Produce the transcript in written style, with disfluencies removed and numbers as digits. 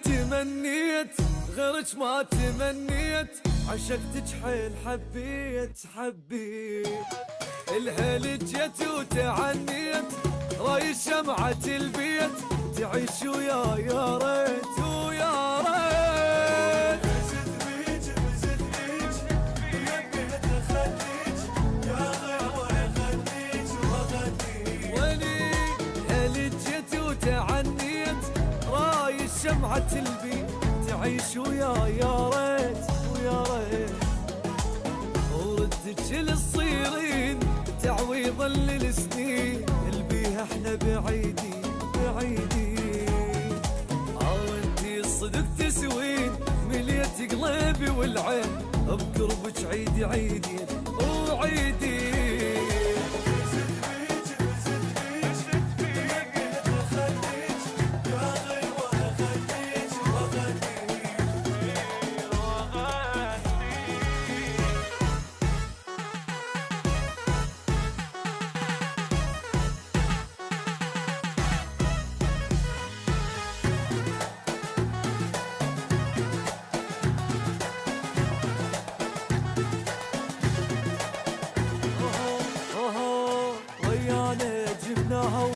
تمنيت غيرك ما تمنيت، عشقتك حيل حبيت الهيل جيت وتعنيت، راي شمعة البيت تعيش ويا يا ريت ويا ريت. فزت بيج ويبيت اخليج يا غير خليج وغنيج. ولي هيل جيت وتعنيت، راي شمعة البيت تعيش ويا يا ريت ويا ريت. وردك للصيرين تعويضا للسنين اللي بيها احنا بعيدين. انتي الصدق تسوين مليت قلبي والعين، بقربك عيدي وعيدي.